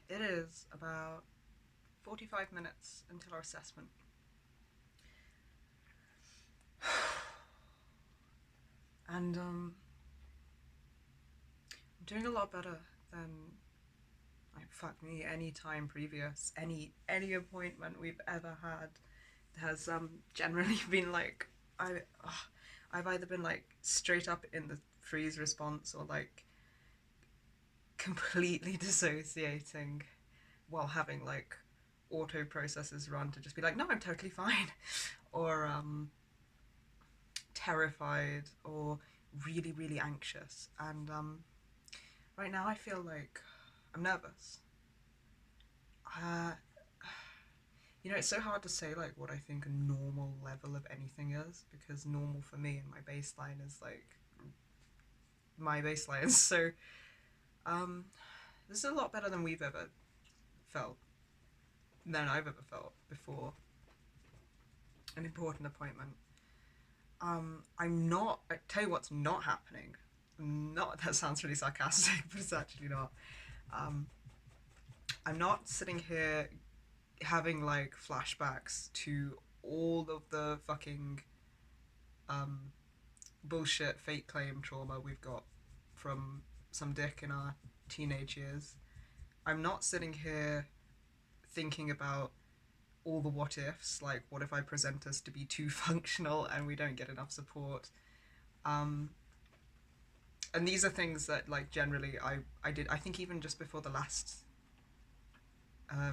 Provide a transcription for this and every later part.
it is about 45 minutes until our assessment. And I'm doing a lot better than, like, fuck me, any time previous. Any appointment we've ever had has generally been like, I I've either been like straight up in the freeze response or like completely dissociating while having like auto processes run to just be like, no, I'm totally fine, or terrified or really really anxious. And right now I feel like I'm nervous. uh, it's so hard to say like what I think a normal level of anything is, because normal for me and my baseline is like my baseline. So um this is a lot better than we've ever felt, than I've ever felt before an important appointment. I'm not. I tell you what's not happening. Not that sounds really sarcastic, but it's actually not. Um, I'm not sitting here having like flashbacks to all of the fucking um, bullshit fake claim trauma we've got from some dick in our teenage years. I'm not sitting here thinking about all the what ifs, like what if I present us to be too functional and we don't get enough support. Um, and these are things that like generally I did, I think, even just before the last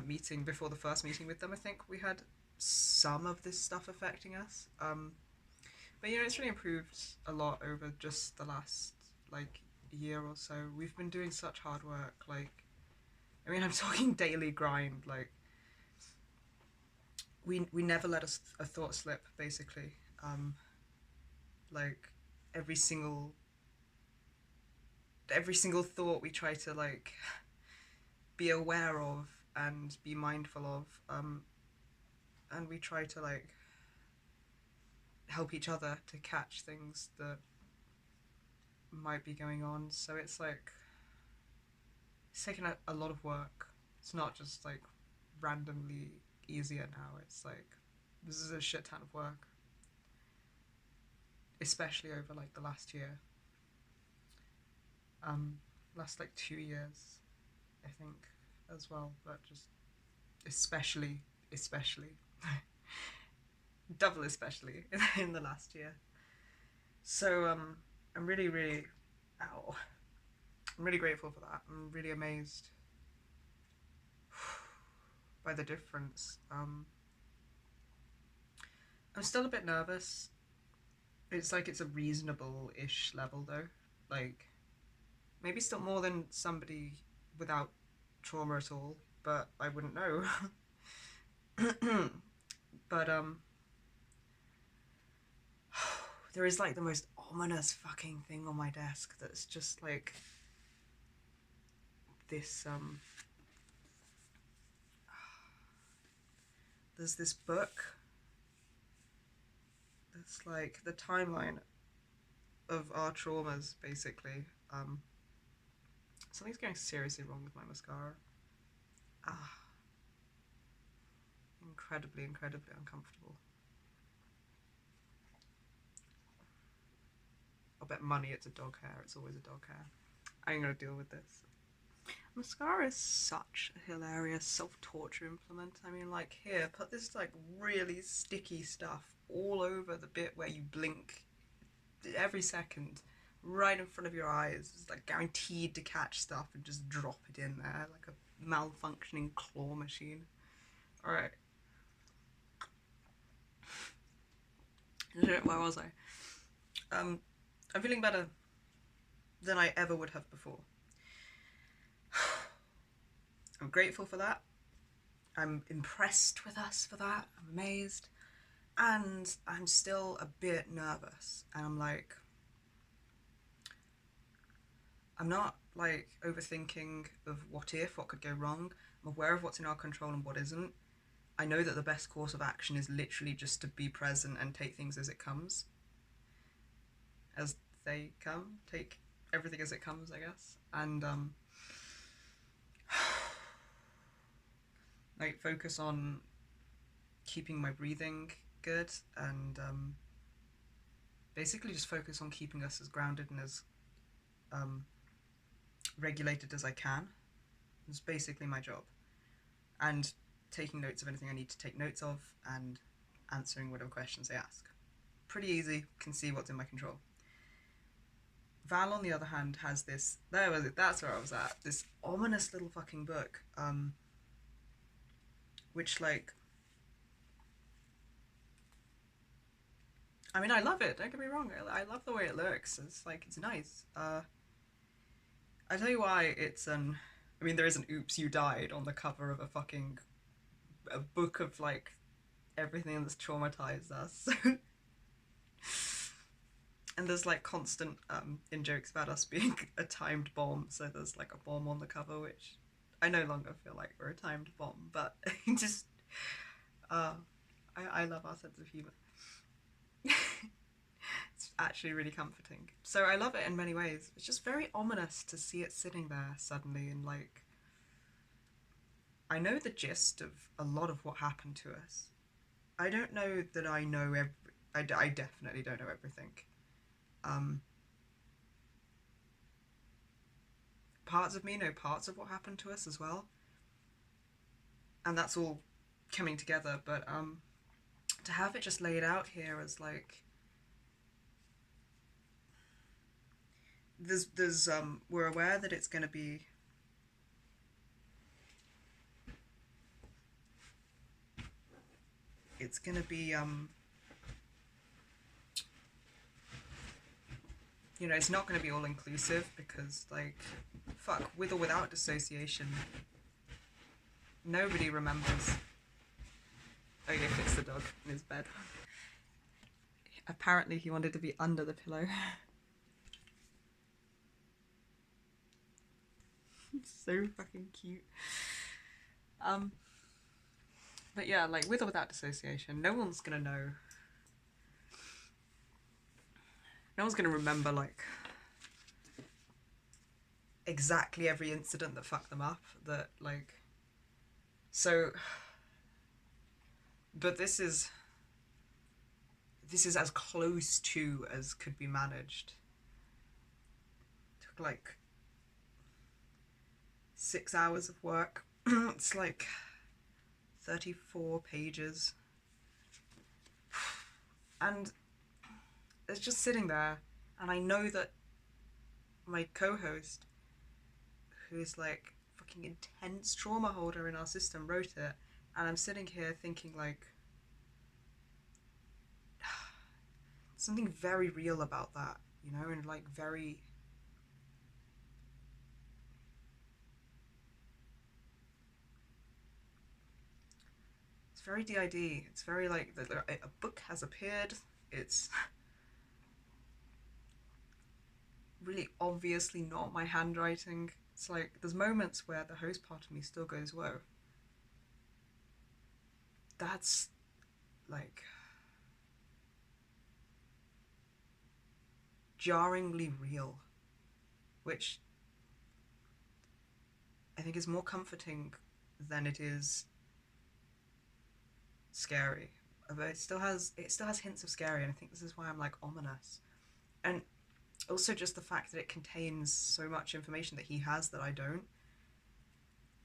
meeting, before the first meeting with them, I think we had some of this stuff affecting us. But it's really improved a lot over just the last like year or so. We've been doing such hard work. Like, I mean, I'm talking daily grind. Like, we never let a thought slip. Basically, um, like every single every single thought we try to like be aware of and be mindful of. And we try to like help each other to catch things that might be going on. So it's like it's taken a lot of work. It's not just like randomly easier now. It's like this is a shit ton of work, especially over like the last year. Um, last like 2 years, I think, as well. But just especially, double especially in the last year. So I'm really really, ow, I'm really grateful for that. I'm really amazed by the difference. I'm still a bit nervous. It's like it's a reasonable-ish level though. Like maybe still more than somebody without trauma at all, but I wouldn't know. But there is like the most ominous fucking thing on my desk that's just like this there's this book that's like the timeline of our traumas basically. Something's going seriously wrong with my mascara. Ah, incredibly uncomfortable. I'll bet money it's a dog hair. It's always a dog hair. I'm gonna deal with this. Mascara is such a hilarious self-torture implement. I mean, like, here, put this like really sticky stuff all over the bit where you blink every second, right in front of your eyes. It's like guaranteed to catch stuff and just drop it in there like a malfunctioning claw machine. All right, where was I? I'm feeling better than I ever would have before. I'm grateful for that. I'm impressed with us for that. I'm amazed. And I'm still a bit nervous. And I'm like, I'm not like overthinking of what if, what could go wrong. I'm aware of what's in our control and what isn't. I know that the best course of action is literally just to be present and take things as it comes. As they come. Take everything as it comes, I guess. And like focus on keeping my breathing good, and basically just focus on keeping us as grounded and as um, regulated as I can. It's basically my job. And taking notes of anything I need to take notes of, and answering whatever questions they ask. Pretty easy, can see what's in my control. Val, on the other hand, has this. There was it. That's where I was at. This ominous little fucking book, which like, I mean, I love it. Don't get me wrong. I love the way it looks. It's like it's nice. I tell you why it's an. I mean, there is an "Oops, you died" on the cover of a book of like everything that's traumatized us. And there's like constant in jokes about us being a timed bomb. So there's like a bomb on the cover, which I no longer feel like we're a timed bomb, but just uh, I love our sense of humor. It's actually really comforting. So I love it in many ways. It's just very ominous to see it sitting there suddenly, and like I know the gist of a lot of what happened to us. I don't know that I know every. I definitely don't know everything. Um, Parts of me know parts of what happened to us as well, and that's all coming together. But to have it just laid out here as like there's we're aware that it's gonna be you know, it's not gonna be all inclusive because like fuck, with or without dissociation, nobody remembers. Oh yeah, it's the dog in his bed. Apparently he wanted to be under the pillow. So fucking cute. Um but yeah, like with or without dissociation, no one's gonna know. No one's gonna remember like exactly every incident that fucked them up. That like so but this is as close to as could be managed. It took like 6 hours of work. It's like 34 pages. And it's just sitting there. And I know that my co host, who is like fucking intense trauma holder in our system, wrote it. And I'm sitting here thinking, like, something very real about that, you know, and like very. It's very DID. It's very like a book has appeared. It's really obviously not my handwriting. It's like there's moments where the host part of me still goes, whoa, that's like jarringly real, which I think is more comforting than it is scary. But it still has hints of scary, and I think this is why I'm like ominous. And also just the fact that it contains so much information that he has that I don't.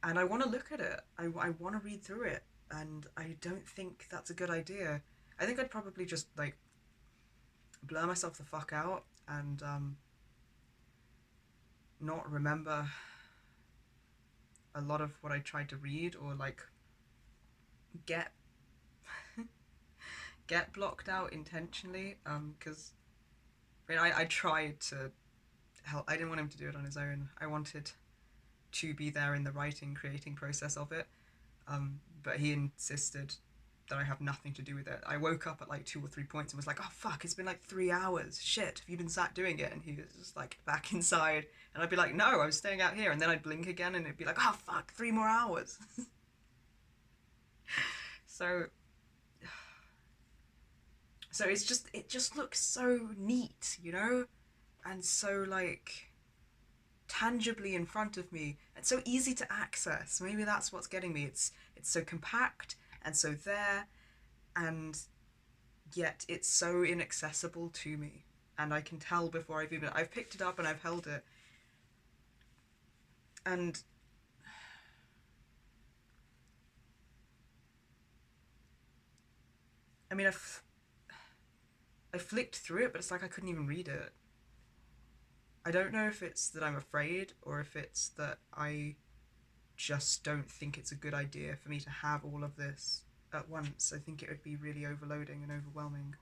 And I want to look at it. I want to read through it, and I don't think that's a good idea. I think I'd probably just like blur myself the fuck out and not remember a lot of what I tried to read, or like get get blocked out intentionally. Because I mean, I tried to help. I didn't want him to do it on his own. I wanted to be there in the writing, creating process of it. But he insisted that I have nothing to do with it. I woke up at like 2 or 3 points and was like, "Oh fuck, it's been like 3 hours. Shit, have you been sat doing it?" And he was just like back inside, and I'd be like, "No, I was staying out here." And then I'd blink again, and it'd be like, "Oh fuck, 3 more hours." so, so it just looks so neat, you know, and so like tangibly in front of me. It's so easy to access. Maybe that's what's getting me. It's so compact and so there, and yet it's so inaccessible to me. And I can tell before I've picked it up and I've held it. And I mean, I flicked through it, but it's like I couldn't even read it. I don't know if it's that I'm afraid or if it's that I just don't think it's a good idea for me to have all of this at once. I think it would be really overloading and overwhelming.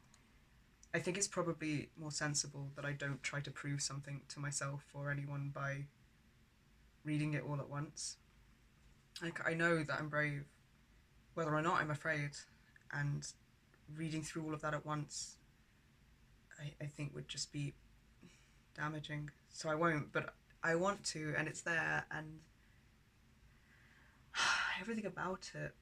I think it's probably more sensible that I don't try to prove something to myself or anyone by reading it all at once. Like, I know that I'm brave, whether or not I'm afraid, and reading through all of that at once, I think would just be damaging. So I won't, but I want to, and it's there, and everything about it.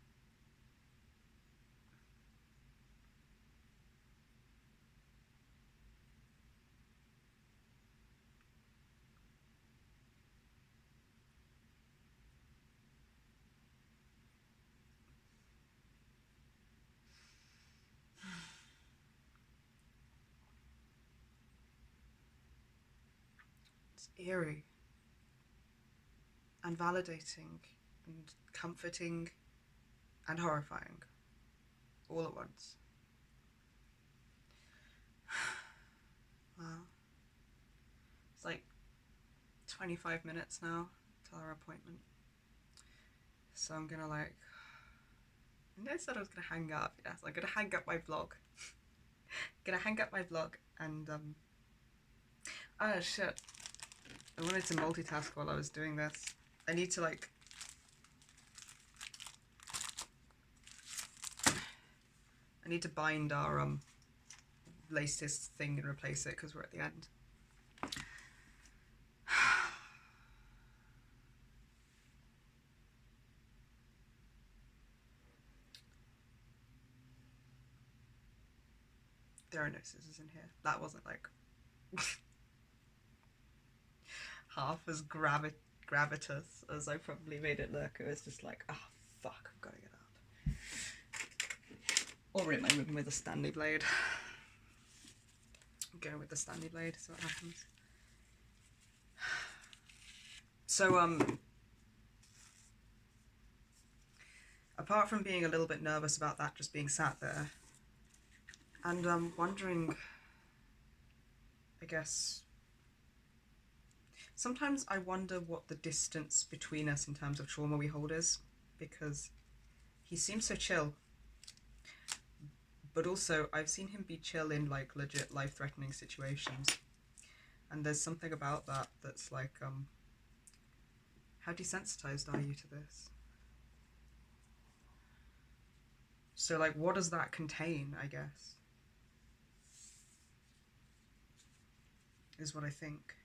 It's eerie and validating and comforting and horrifying all at once. Wow. It's like 25 minutes now till our appointment. So I'm gonna like. And I said I was gonna hang up. Yes, I'm gonna hang up my vlog. Gonna hang up my vlog and oh shit. I wanted to multitask while I was doing this. I need to like. I need to bind our latest thing and replace it because we're at the end. There are no scissors in here. That wasn't like half as gravitas as I probably made it look. It was just like, oh fuck, I've got to get up. Or in my room with a Stanley blade. I'm going with the Stanley blade, see what happens. So apart from being a little bit nervous about that just being sat there, and wondering, I guess, sometimes I wonder what the distance between us in terms of trauma we hold is, because he seems so chill, but also I've seen him be chill in like legit life-threatening situations, and there's something about that that's like, how desensitized are you to this? So like, what does that contain, I guess, is what I think.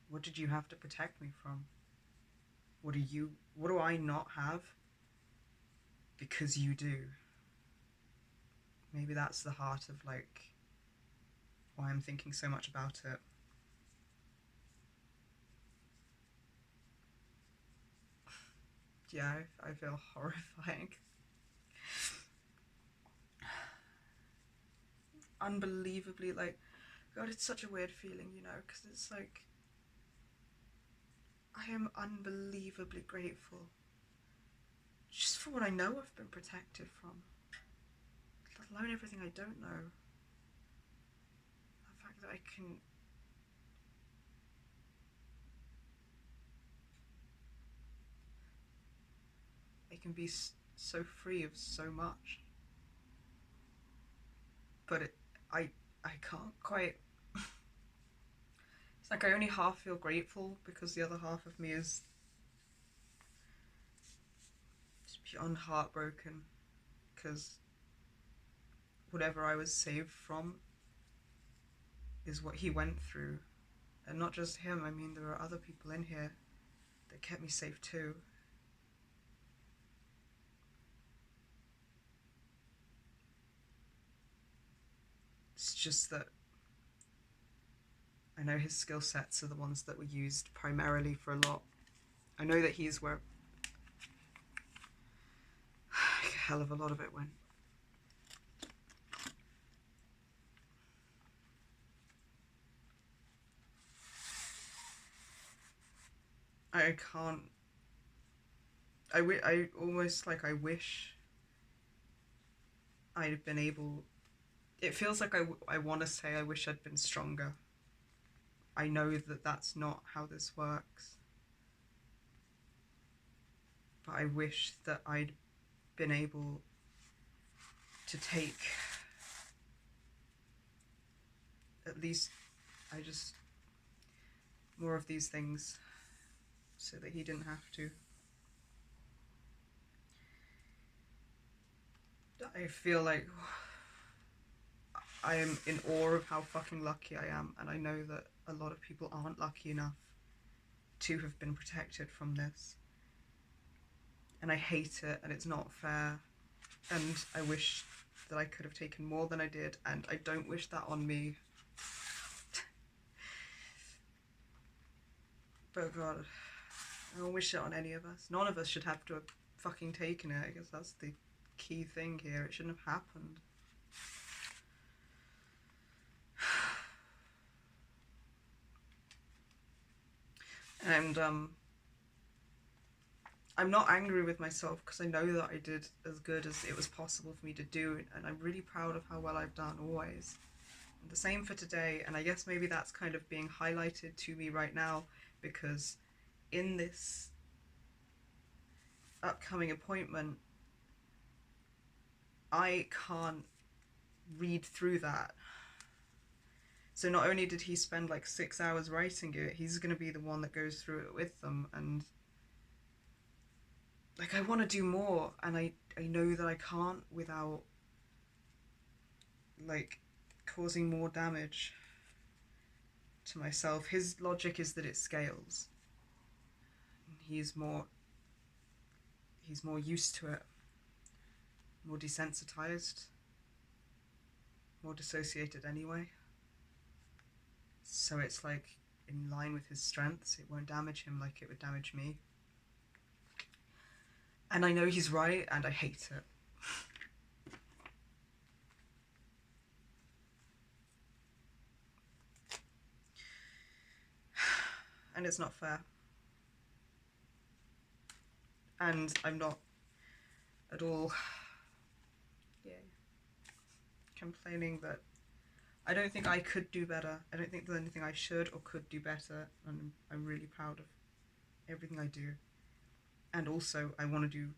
What did you have to protect me from? What do I not have because you do? Maybe that's the heart of like why I'm thinking so much about it. Yeah, I feel horrifying. Unbelievably, like, God, it's such a weird feeling, you know, because it's like, I am unbelievably grateful just for what I know I've been protected from, let alone everything I don't know. The fact that I can be so free of so much, but I can't quite. It's like I only half feel grateful because the other half of me is just beyond heartbroken, because whatever I was saved from is what he went through. And not just him, I mean, there are other people in here that kept me safe too. It's just that I know his skill sets are the ones that were used primarily for a lot. I know that he's where a hell of a lot of it went. I can't. I almost like I wish I'd have been able. It feels like I want to say I wish I'd been stronger. I know that that's not how this works. But I wish that I'd been able to take at least more of these things so that he didn't have to. I feel like I am in awe of how fucking lucky I am, and I know that a lot of people aren't lucky enough to have been protected from this. And I hate it, and it's not fair, and I wish that I could have taken more than I did, and I don't wish that on me. But God, I don't wish it on any of us. None of us should have to have fucking taken it. I guess that's the key thing here. It shouldn't have happened. And I'm not angry with myself because I know that I did as good as it was possible for me to do, and I'm really proud of how well I've done always. And the same for today, and I guess maybe that's kind of being highlighted to me right now because in this upcoming appointment, I can't read through that. So not only did he spend like 6 hours writing it, he's going to be the one that goes through it with them, and like I want to do more, and I know that I can't without like causing more damage to myself. His logic is that it scales. He's more used to it, more desensitized, more dissociated anyway. So it's like in line with his strengths. It won't damage him like it would damage me. And I know he's right, and I hate it. And it's not fair. And I'm not at all complaining that I don't think I could do better. I don't think there's anything I should or could do better, and I'm really proud of everything I do. And also, I want to do...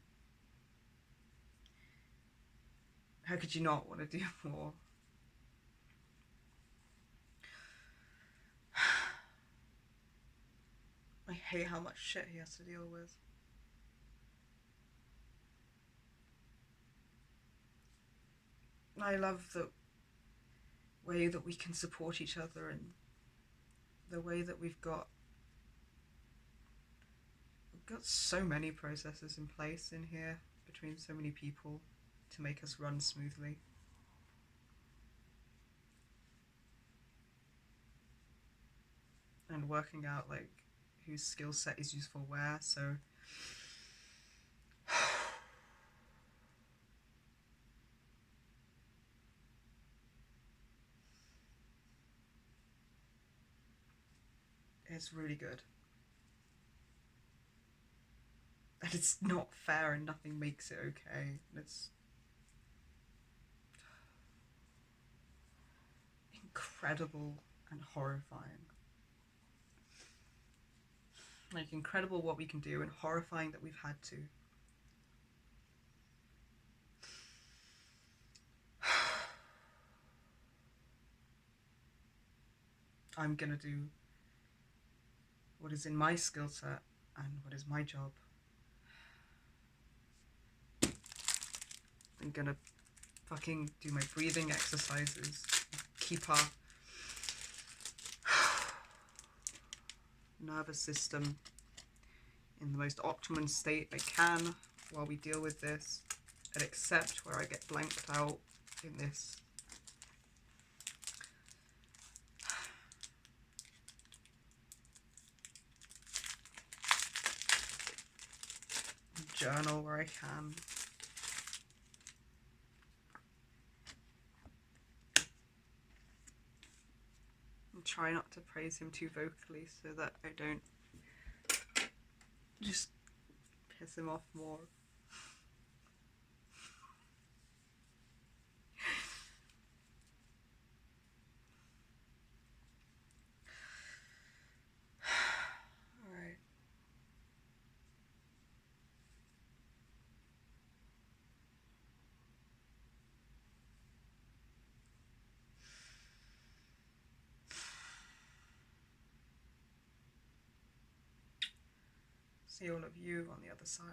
How could you not want to do more? I hate how much shit he has to deal with. I love the way that we can support each other, and the way that we've got so many processes in place in here between so many people to make us run smoothly. And working out like whose skill set is useful where, so it's really good. And it's not fair, and nothing makes it okay. It's incredible and horrifying. Like, incredible what we can do, and horrifying that we've had to. I'm gonna do what is in my skill set and what is my job. I'm gonna fucking do my breathing exercises, keep our nervous system in the most optimum state I can while we deal with this, and accept where I get blanked out in this. journal where I can. And try not to praise him too vocally so that I don't just piss him off more. Alright. See all of you on the other side.